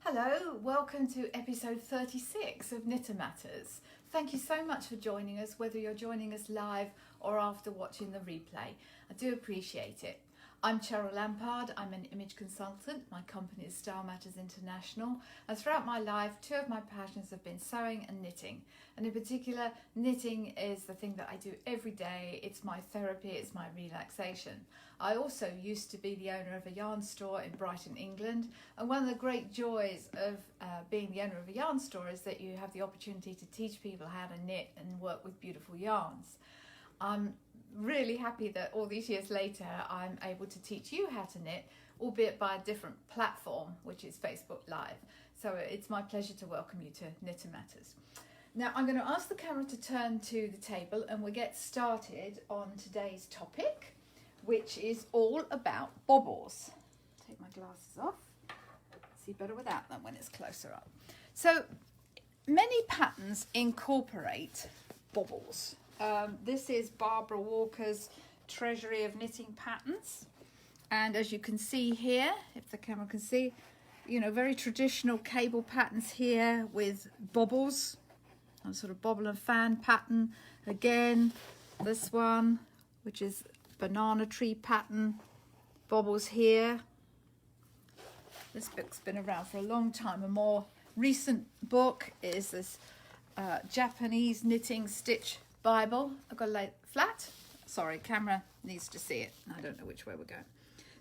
Hello, welcome to episode 36 of Knitter Matters. Thank you so much for joining us, whether you're joining us live or after watching the replay. I do appreciate it. I'm Cheryl Lampard, I'm an image consultant. My company is Style Matters International, and throughout my life, two of my passions have been sewing and knitting. And in particular, knitting is the thing that I do every day. It's my therapy, it's my relaxation. I also used to be the owner of a yarn store in Brighton, England, and one of the great joys of being the owner of a yarn store is that you have the opportunity to teach people how to knit and work with beautiful yarns. I'm really happy that all these years later I'm able to teach you how to knit, albeit by a different platform, which is Facebook Live. So it's my pleasure to welcome you to Knitter Matters. Now I'm going to ask the camera to turn to the table and we'll get started on today's topic, which is all about bobbles. Take my glasses off. See better without them when it's closer up. So many patterns incorporate bobbles. This is Barbara Walker's Treasury of Knitting Patterns, and as you can see here, if the camera can see, you know, very traditional cable patterns here with bobbles, a sort of bobble and fan pattern. Again, this one, which is banana tree pattern, bobbles here. This book's been around for a long time. A more recent book is this Japanese knitting stitch Bible. I've got to lay it flat. Sorry, camera needs to see it. I don't know which way we're going.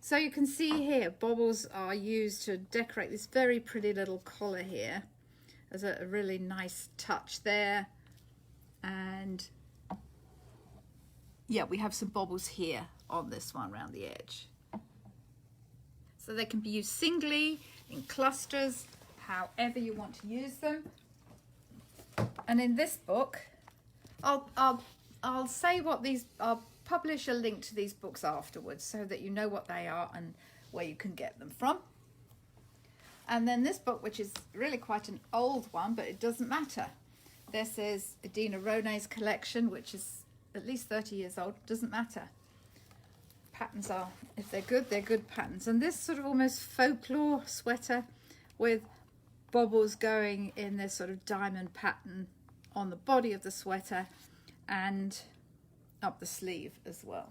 So you can see here, bobbles are used to decorate this very pretty little collar here. There's a really nice touch there. And yeah, we have some bobbles here on this one around the edge. So they can be used singly, in clusters, however you want to use them. And in this book, I'll say what these, I'll publish a link to these books afterwards so that you know what they are and where you can get them from. And then this book, which is really quite an old one, but it doesn't matter. This is Edina Rone's collection, which is at least 30 years old, doesn't matter. Patterns are, if they're good patterns. And this sort of almost folklore sweater with bobbles going in this sort of diamond pattern on the body of the sweater and up the sleeve as well.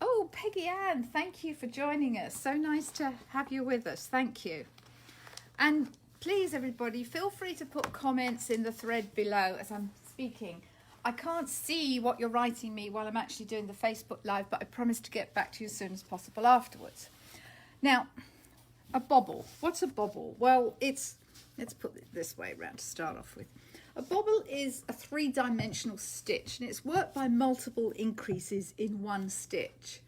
Oh, Peggy Ann, thank you for joining us. So nice to have you with us. Thank you. And please, everybody, feel free to put comments in the thread below as I'm speaking. I can't see what you're writing me while I'm actually doing the Facebook Live, but I promise to get back to you as soon as possible afterwards. Now, a bobble. What's a bobble? Well, let's put it this way around to start off with. A bobble is a three-dimensional stitch, and it's worked by multiple increases in one stitch.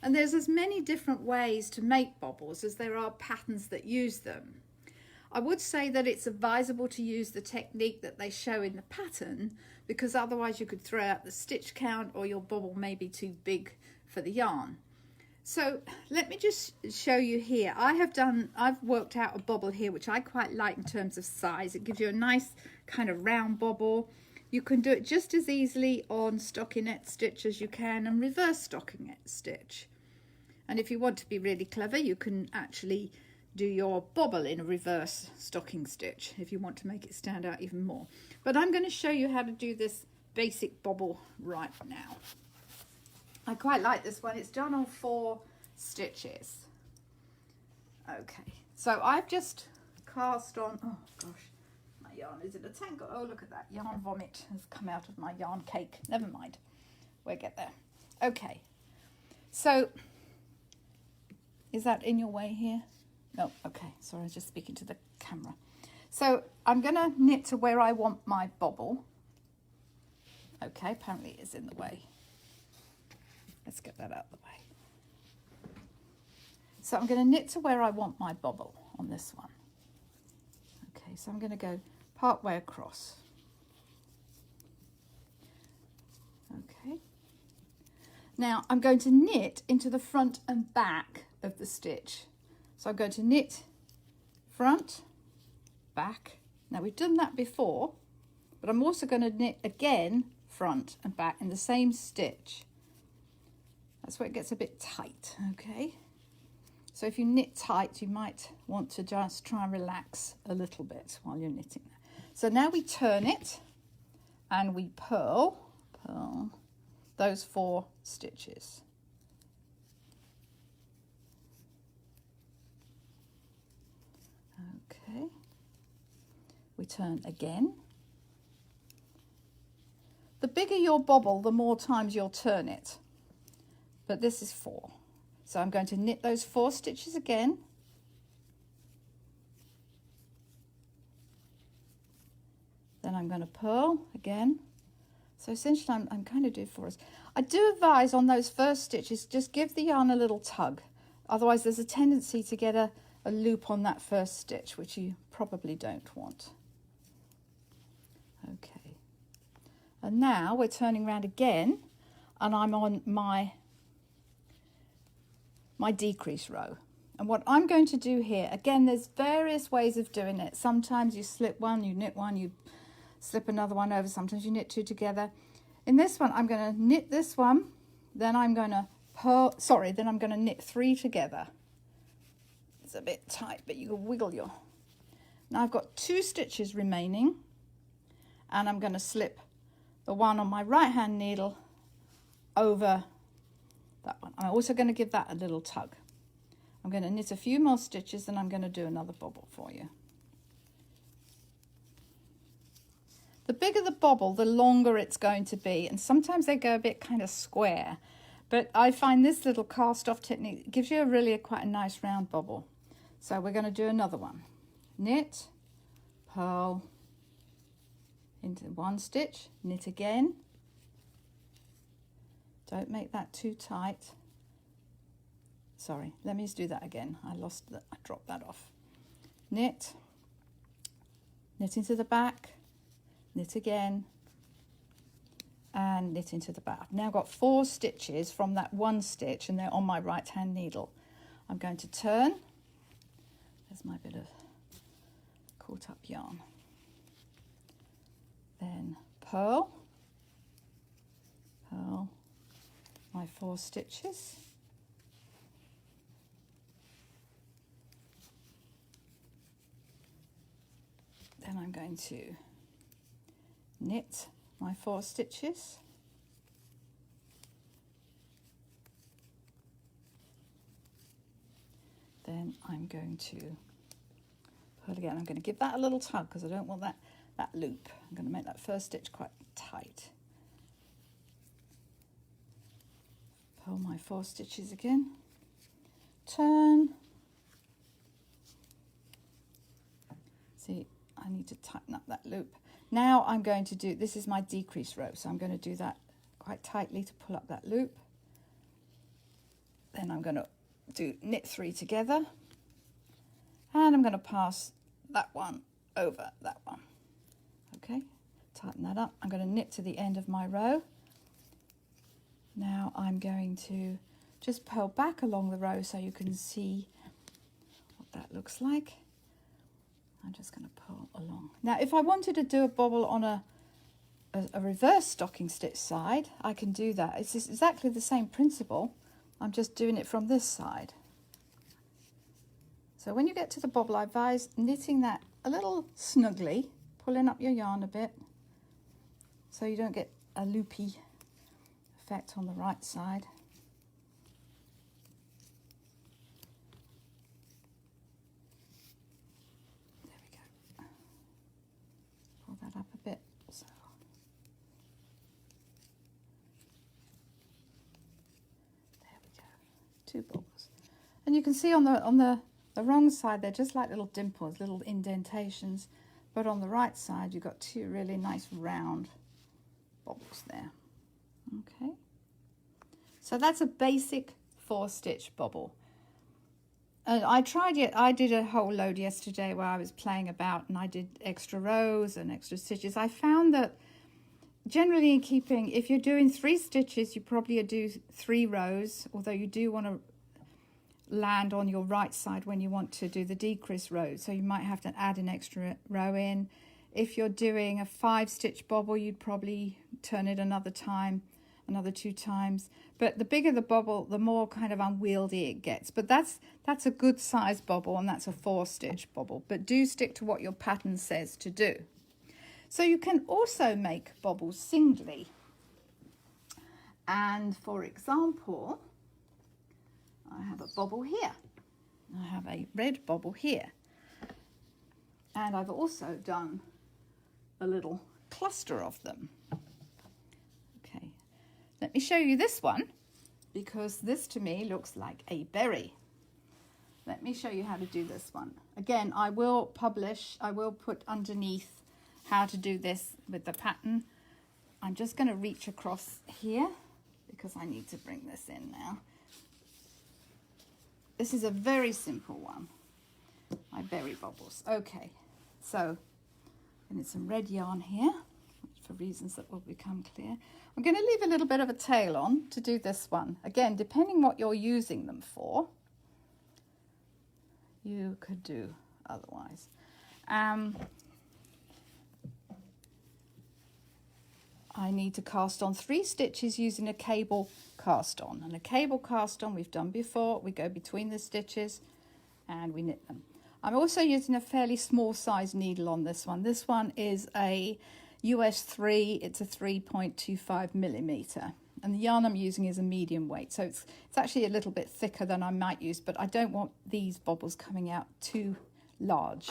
And there's as many different ways to make bobbles as there are patterns that use them. I would say that it's advisable to use the technique that they show in the pattern, because otherwise you could throw out the stitch count or your bobble may be too big for the yarn. So let me just show you here. I've worked out a bobble here which I quite like in terms of size. It gives you a nice kind of round bobble. You can do it just as easily on stockinette stitch as you can on reverse stockinette stitch. And if you want to be really clever, you can actually do your bobble in a reverse stocking stitch if you want to make it stand out even more. But I'm going to show you how to do this basic bobble right now. I quite like this one. It's done on 4 stitches. Okay, so I've just cast on, oh gosh, my yarn is in a tangle. Oh, look at that, yarn vomit has come out of my yarn cake. Never mind, we'll get there. Okay, so is that in your way here? No, okay, sorry, I was just speaking to the camera. So I'm gonna knit to where I want my bobble. Okay, apparently it is in the way. Let's get that out of the way. So I'm going to knit to where I want my bobble on this one. Okay, so I'm going to go part way across. Okay. Now I'm going to knit into the front and back of the stitch. So I'm going to knit front, back. Now we've done that before, but I'm also going to knit again front and back in the same stitch. That's where it gets a bit tight, okay? So if you knit tight, you might want to just try and relax a little bit while you're knitting. So now we turn it and we purl those 4 stitches. Okay, we turn again. The bigger your bobble, the more times you'll turn it, but this is 4. So I'm going to knit those 4 stitches again. Then I'm going to purl again. So essentially I'm kind of doing 4. I do advise on those first stitches, just give the yarn a little tug. Otherwise there's a tendency to get a loop on that first stitch, which you probably don't want. Okay. And now we're turning around again, and I'm on my decrease row. And what I'm going to do here, again, there's various ways of doing it. Sometimes you slip one, you knit one, you slip another one over. Sometimes you knit 2 together. In this one, I'm going to knit this one, then I'm going to then I'm going to knit 3 together. It's a bit tight, but you can wiggle your... Now I've got 2 stitches remaining, and I'm going to slip the one on my right hand needle over that one. I'm also going to give that a little tug. I'm going to knit a few more stitches, and I'm going to do another bobble for you. The bigger the bobble, the longer it's going to be, and sometimes they go a bit kind of square, but I find this little cast off technique gives you quite a nice round bobble. So we're going to do another one. Knit, purl into 1 stitch, knit again. Don't make that too tight. Sorry, let me just do that again. I dropped that off. Knit, knit into the back, knit again, and knit into the back. I've now got 4 stitches from that 1 stitch, and they're on my right hand needle. I'm going to turn. There's my bit of caught up yarn. Then purl my 4 stitches. Then I'm going to knit my 4 stitches. Then I'm going to purl again. I'm going to give that a little tug because I don't want that loop. I'm going to make that first stitch quite tight. Purl my 4 stitches again. Turn. See, I need to tighten up that loop. Now I'm going to do, this is my decrease row, so I'm going to do that quite tightly to pull up that loop. Then I'm going to do knit 3 together, and I'm going to pass that one over that one. Okay, tighten that up. I'm going to knit to the end of my row. Now I'm going to just purl back along the row so you can see what that looks like. I'm just going to pull along. Now if I wanted to do a bobble on a reverse stocking stitch side, I can do that. It's exactly the same principle. I'm just doing it from this side. So when you get to the bobble, I advise knitting that a little snugly, pulling up your yarn a bit so you don't get a loopy effect on the right side. There we go. Pull that up a bit. So. There we go. 2 bobbles. And you can see on the wrong side, they're just like little dimples, little indentations. But on the right side, you've got 2 really nice round bobbles there. Okay. So that's a basic 4-stitch bobble. And I did a whole load yesterday where I was playing about and I did extra rows and extra stitches. I found that generally in keeping, if you're doing 3 stitches, you probably do 3 rows, although you do want to land on your right side when you want to do the decrease row, so you might have to add an extra row in. If you're doing a 5-stitch bobble, you'd probably turn it another time. another 2 times. But the bigger the bobble, the more kind of unwieldy it gets. But that's a good size bobble, and that's a 4-stitch bobble. But do stick to what your pattern says to do. So you can also make bobbles singly. And for example, I have a bobble here. I have a red bobble here. And I've also done a little cluster of them. Okay, let me show you this one, because this to me looks like a berry. Let me show you how to do this one. Again, I will put underneath how to do this with the pattern. I'm just going to reach across here because I need to bring this in now. This is a very simple one, my berry bobbles. Okay, so I need some red yarn here for reasons that will become clear. I'm going to leave a little bit of a tail on to do this one. Again, depending what you're using them for, you could do otherwise. I need to cast on 3 stitches using a cable cast on. And a cable cast on we've done before. We go between the stitches and we knit them. I'm also using a fairly small size needle on this one. This one is a US 3, it's a 3.25 millimeter. And the yarn I'm using is a medium weight. So it's actually a little bit thicker than I might use, but I don't want these bobbles coming out too large.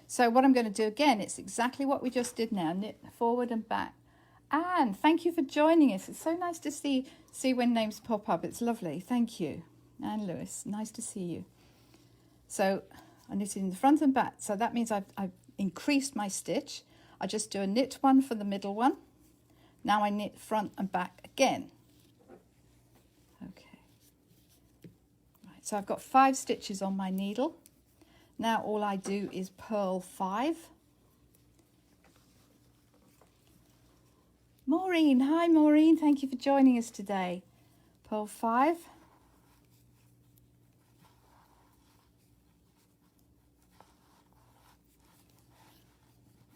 So what I'm going to do again, it's exactly what we just did now. Knit forward and back. Anne, thank you for joining us. It's so nice to see when names pop up. It's lovely. Thank you. Anne Lewis, nice to see you. So I knitted in the front and back. So that means I've increased my stitch. I just do a knit one for the middle one. Now I knit front and back again. Okay. Right, so I've got 5 stitches on my needle. Now all I do is purl 5. Maureen, hi Maureen, thank you for joining us today. Purl 5.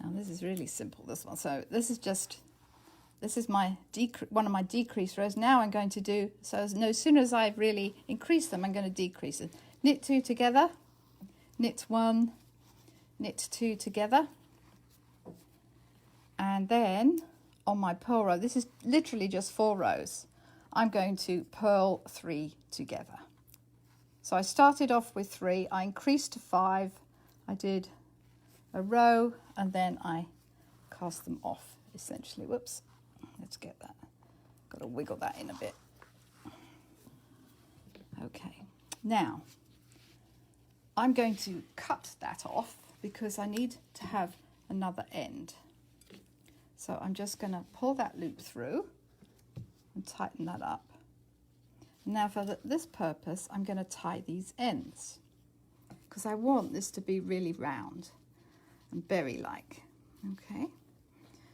Now this is really simple, this one. So this is my one of my decrease rows. Now I'm going to do, so no sooner as I've really increased them, I'm going to decrease it. Knit 2 together, knit 1, knit 2 together, and then on my purl row, this is literally just 4 rows, I'm going to purl 3 together. So I started off with 3, I increased to 5, I did a row, and then I cast them off essentially. Whoops, let's get that, got to wiggle that in a bit. Okay, now I'm going to cut that off because I need to have another end. So I'm just going to pull that loop through and tighten that up. Now for this purpose, I'm going to tie these ends because I want this to be really round and berry-like. Okay,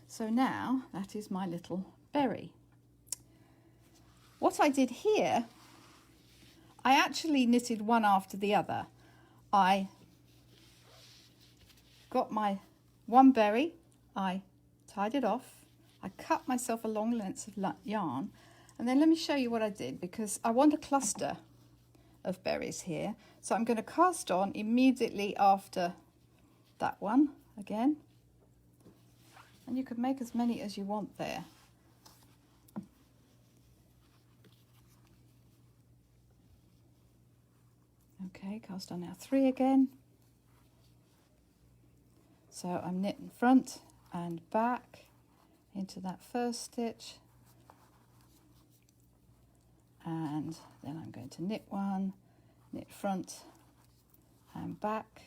so now that is my little berry. What I did here, I actually knitted one after the other. I got my one berry, I tied it off, I cut myself a long length of yarn, and then let me show you what I did, because I want a cluster of berries here. So I'm going to cast on immediately after that one again, and you can make as many as you want there. Okay, cast on now 3 again. So I'm knitting front and back into that first stitch, and then I'm going to knit 1, knit front and back.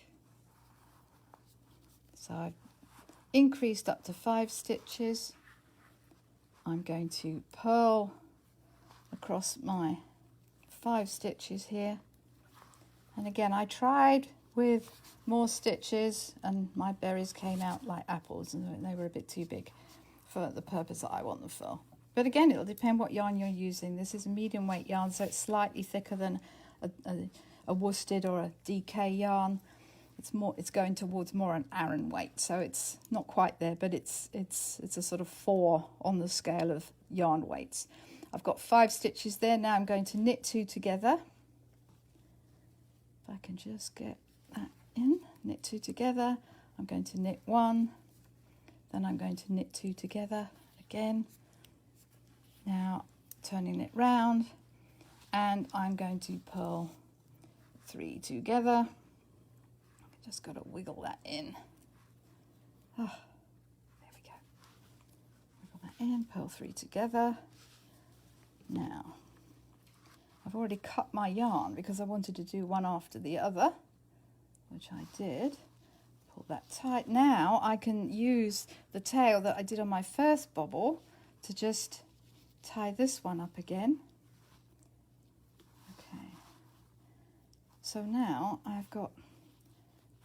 So I've increased up to 5 stitches. I'm going to purl across my 5 stitches here, and again I tried with more stitches and my berries came out like apples and they were a bit too big for the purpose that I want them for. But again, it'll depend what yarn you're using. This is a medium weight yarn, so it's slightly thicker than a worsted or a DK yarn. it's going towards more an Aran weight, so it's not quite there, but it's a sort of 4 on the scale of yarn weights. I've got 5 stitches there. Now I'm going to knit 2 together. If I can just get that in, knit 2 together. I'm going to knit 1, then I'm going to knit 2 together again. Now turning it round, and I'm going to purl 3 together. Just got to wiggle that in. Oh, there we go. Wiggle that in, purl 3 together. Now, I've already cut my yarn because I wanted to do one after the other, which I did. Pull that tight. Now I can use the tail that I did on my first bobble to just tie this one up again. Okay. So now I've got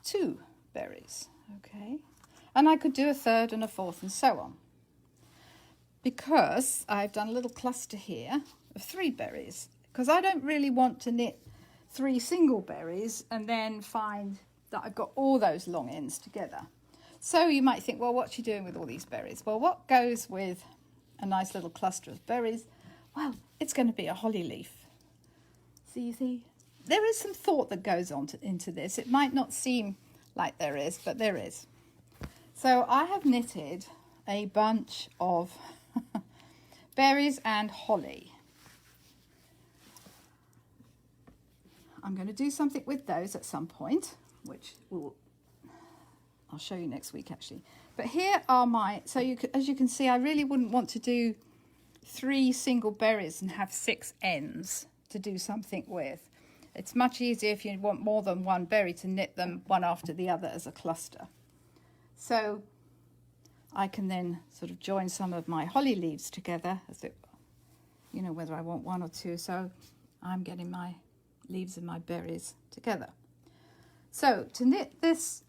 2 berries, okay? And I could do a 3rd and a 4th and so on. Because I've done a little cluster here of 3 berries, because I don't really want to knit 3 single berries and then find that I've got all those long ends together. So you might think, well, what's she doing with all these berries? Well, what goes with a nice little cluster of berries? Well, it's going to be a holly leaf. So you see, there is some thought that goes on into this. It might not seem like there is, but there is. So I have knitted a bunch of berries and holly. I'm going to do something with those at some point, which I'll show you next week actually. But here are my, so as you can see, I really wouldn't want to do 3 single berries and have 6 ends to do something with. It's much easier if you want more than 1 berry to knit them one after the other as a cluster. So I can then sort of join some of my holly leaves together, as it, you know, whether I want 1 or 2. So I'm getting my leaves and my berries together. So to knit this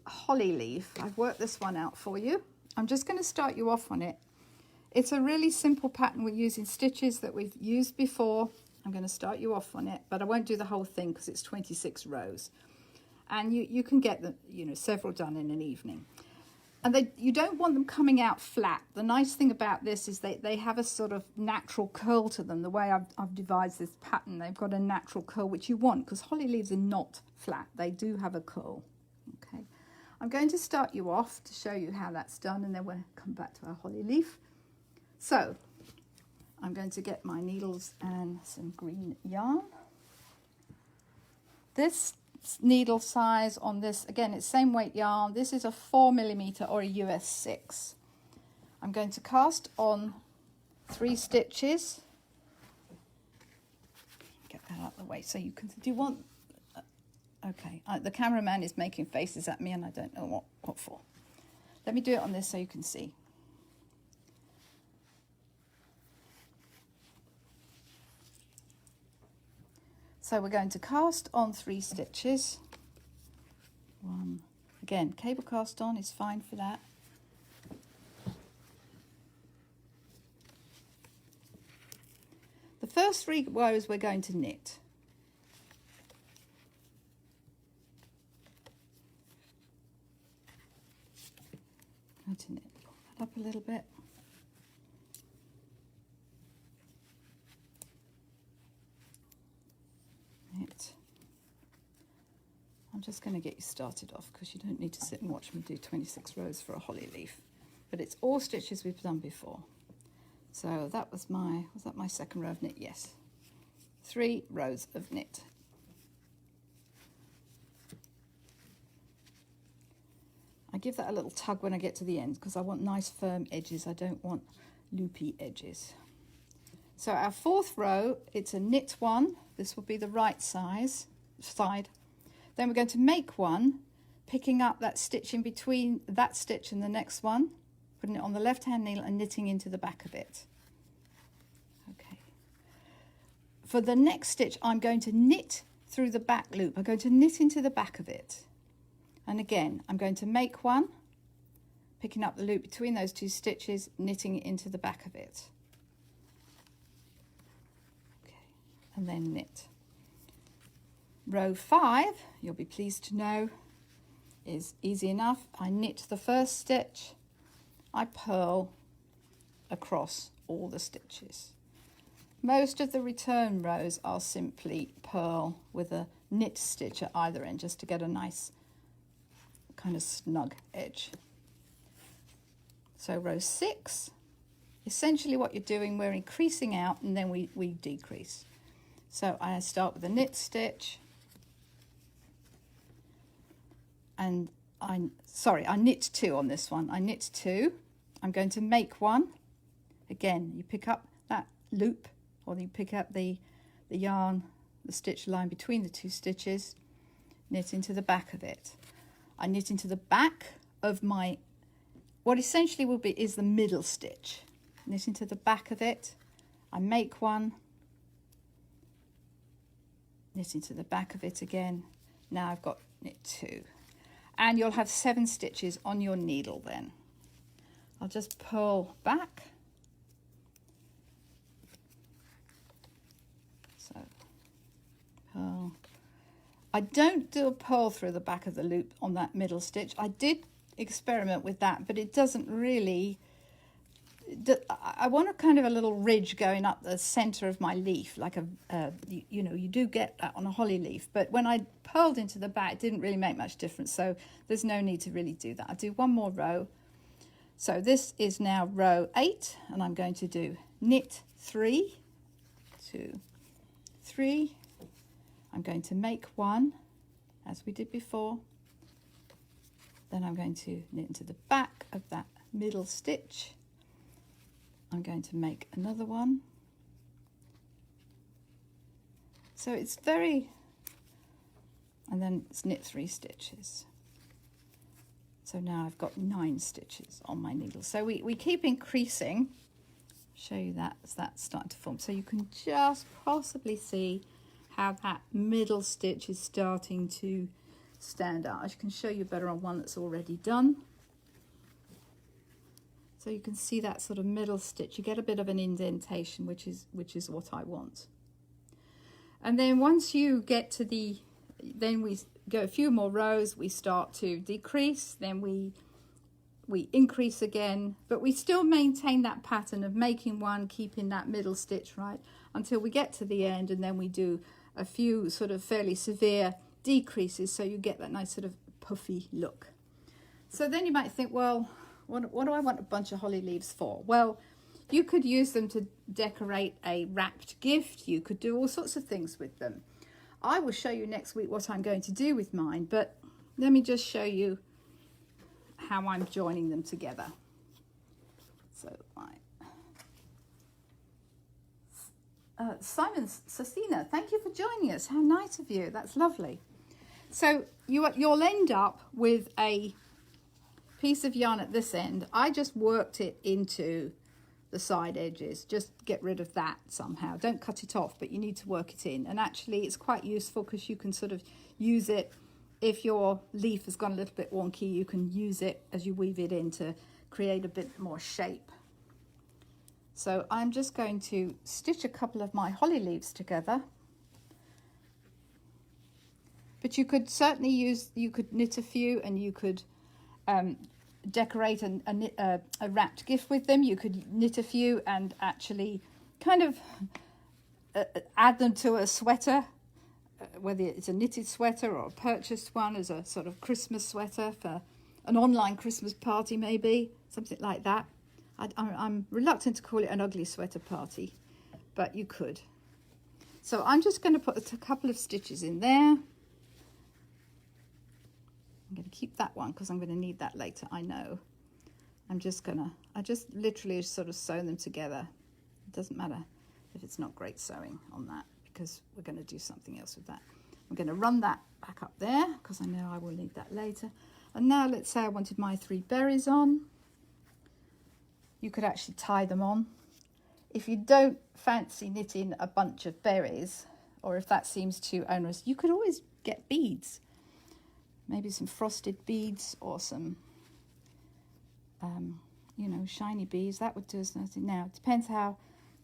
holly leaf, I've worked this one out for you. I'm just going to start you off on it. It's a really simple pattern. We're using stitches that we've used before. I'm going to start you off on it, but I won't do the whole thing because it's 26 rows. And you can get them, you know, several done in an evening. And you don't want them coming out flat. The nice thing about this is they have a sort of natural curl to them. The way I've devised this pattern, they've got a natural curl, which you want, because holly leaves are not flat. They do have a curl. Okay, I'm going to start you off to show you how that's done, and then we'll come back to our holly leaf. So I'm going to get my needles and some green yarn. This needle size on this, again, it's same weight yarn. This is a 4mm or a US 6. I'm going to cast on 3 stitches. Get that out of the way so you can, do you want, okay, the cameraman is making faces at me and I don't know what for. Let me do it on this so you can see. So we're going to cast on 3 stitches. 1, again, cable cast on is fine for that. The first 3 rows we're going to knit. Going to knit, pull that up a little bit. I'm just going to get you started off because you don't need to sit and watch me do 26 rows for a holly leaf, but it's all stitches we've done before. So that was my second row of knit? Yes, 3 rows of knit. I give that a little tug when I get to the end because I want nice firm edges. I don't want loopy edges. So our 4th row, it's a knit 1. This will be the right side. Then we're going to make 1, picking up that stitch in between that stitch and the next one, putting it on the left hand needle and knitting into the back of it. Okay. For the next stitch, I'm going to knit through the back loop. I'm going to knit into the back of it. And again, I'm going to make 1, picking up the loop between those 2 stitches, knitting it into the back of it. Okay. And then knit. Row 5, you'll be pleased to know, is easy enough. I knit the first stitch, I purl across all the stitches. Most of the return rows are simply purl with a knit stitch at either end, just to get a nice kind of snug edge. So row 6, essentially what you're doing, we're increasing out and then we decrease. So I start with a knit stitch, and I knit 2 on this one. I knit 2, I'm going to make 1. Again, you pick up that loop, or you pick up the yarn, the stitch line between the 2 stitches, knit into the back of it. I knit into the back of my, what essentially will be is the middle stitch. Knit into the back of it, I make 1, knit into the back of it again. Now I've got knit 2. And you'll have 7 stitches on your needle then. I'll just purl back. So, purl. I don't do a purl through the back of the loop on that middle stitch. I did experiment with that, but it doesn't really... I want a kind of a little ridge going up the center of my leaf, like you know, you do get that on a holly leaf, but when I purled into the back, it didn't really make much difference, so there's no need to really do that. I'll do one more row. So this is now row 8, and I'm going to do knit 3, 2, 3. I'm going to make 1, as we did before. Then I'm going to knit into the back of that middle stitch. I'm going to make another 1. So it's very, and then it's knit 3 stitches. So now I've got 9 stitches on my needle. So we keep increasing. Show you that as that's starting to form. So you can just possibly see how that middle stitch is starting to stand out. I can show you better on one that's already done. So you can see that sort of middle stitch. You get a bit of an indentation, which is what I want. And then once you get to then we go a few more rows, we start to decrease, then we increase again, but we still maintain that pattern of making 1, keeping that middle stitch right until we get to the end, and then we do a few sort of fairly severe decreases, so you get that nice sort of puffy look. So then you might think, well, what do I want a bunch of holly leaves for? Well, you could use them to decorate a wrapped gift. You could do all sorts of things with them. I will show you next week what I'm going to do with mine, but let me just show you how I'm joining them together. So Simon Cecina, thank you for joining us. How nice of you. That's lovely. So you'll end up with a piece of yarn at this end. I just worked it into the side edges. Just get rid of that somehow. Don't cut it off, but you need to work it in. And actually it's quite useful because you can sort of use it. If your leaf has gone a little bit wonky, you can use it as you weave it in to create a bit more shape. So I'm just going to stitch a couple of my holly leaves together. But you could certainly you could knit a few, and you could decorate a wrapped gift with them. You could knit a few and actually kind of add them to a sweater, whether it's a knitted sweater or a purchased one as a sort of Christmas sweater for an online Christmas party, maybe, something like that. I'm reluctant to call it an ugly sweater party, but you could. So I'm just going to put a couple of stitches in there. I'm going to keep that one because I'm going to need that later, I know. I just literally sort of sew them together. It doesn't matter if it's not great sewing on that, because we're going to do something else with that. I'm going to run that back up there because I know I will need that later. And now let's say I wanted my 3 berries on. You could actually tie them on. If you don't fancy knitting a bunch of berries, or if that seems too onerous, you could always get beads. Maybe some frosted beads or some, shiny beads. That would do us nothing. Now, it depends how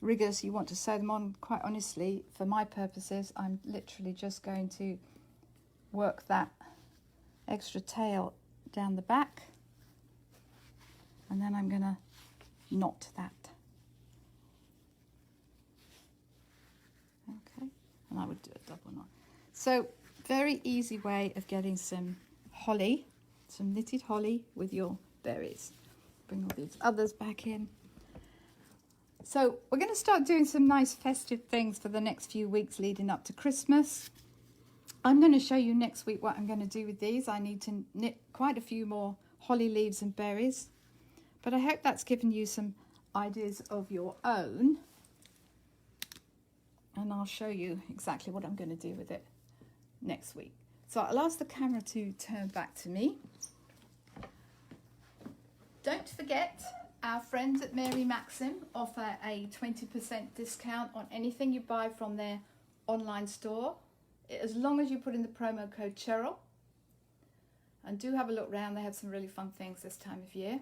riggers you want to sew them on. Quite honestly, for my purposes, I'm literally just going to work that extra tail down the back, and then I'm going to knot that. Okay, and I would do a double knot. So very easy way of getting some holly, some knitted holly with your berries. Bring all these others back in. So we're going to start doing some nice festive things for the next few weeks leading up to Christmas. I'm going to show you next week what I'm going to do with these. I need to knit quite a few more holly leaves and berries, but I hope that's given you some ideas of your own, and I'll show you exactly what I'm going to do with it next week. So I'll ask the camera to turn back to me. Don't forget, our friends at Mary Maxim offer a 20% discount on anything you buy from their online store, as long as you put in the promo code Cheryl. And do have a look around, they have some really fun things this time of year.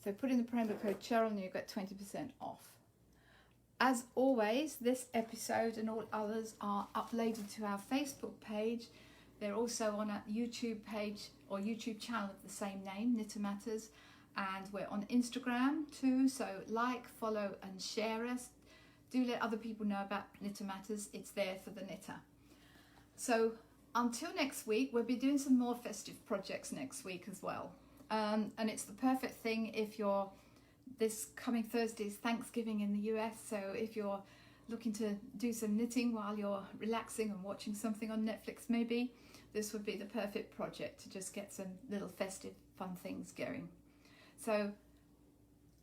So put in the promo code Cheryl and you've got 20% off. As always, this episode and all others are uploaded to our Facebook page. They're also on a YouTube page or YouTube channel of the same name, Knitter Matters. And we're on Instagram too, so like, follow and share us. Do let other people know about Knitter Matters. It's there for the knitter. So until next week, we'll be doing some more festive projects next week as well. And it's the perfect thing if you're, this coming Thursday is Thanksgiving in the US, so if you're looking to do some knitting while you're relaxing and watching something on Netflix maybe, this would be the perfect project to just get some little festive fun things going. So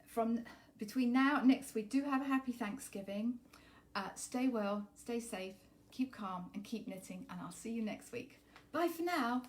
from between now and next week, do have a happy Thanksgiving. Stay well, stay safe, keep calm and keep knitting, and I'll see you next week. Bye for now.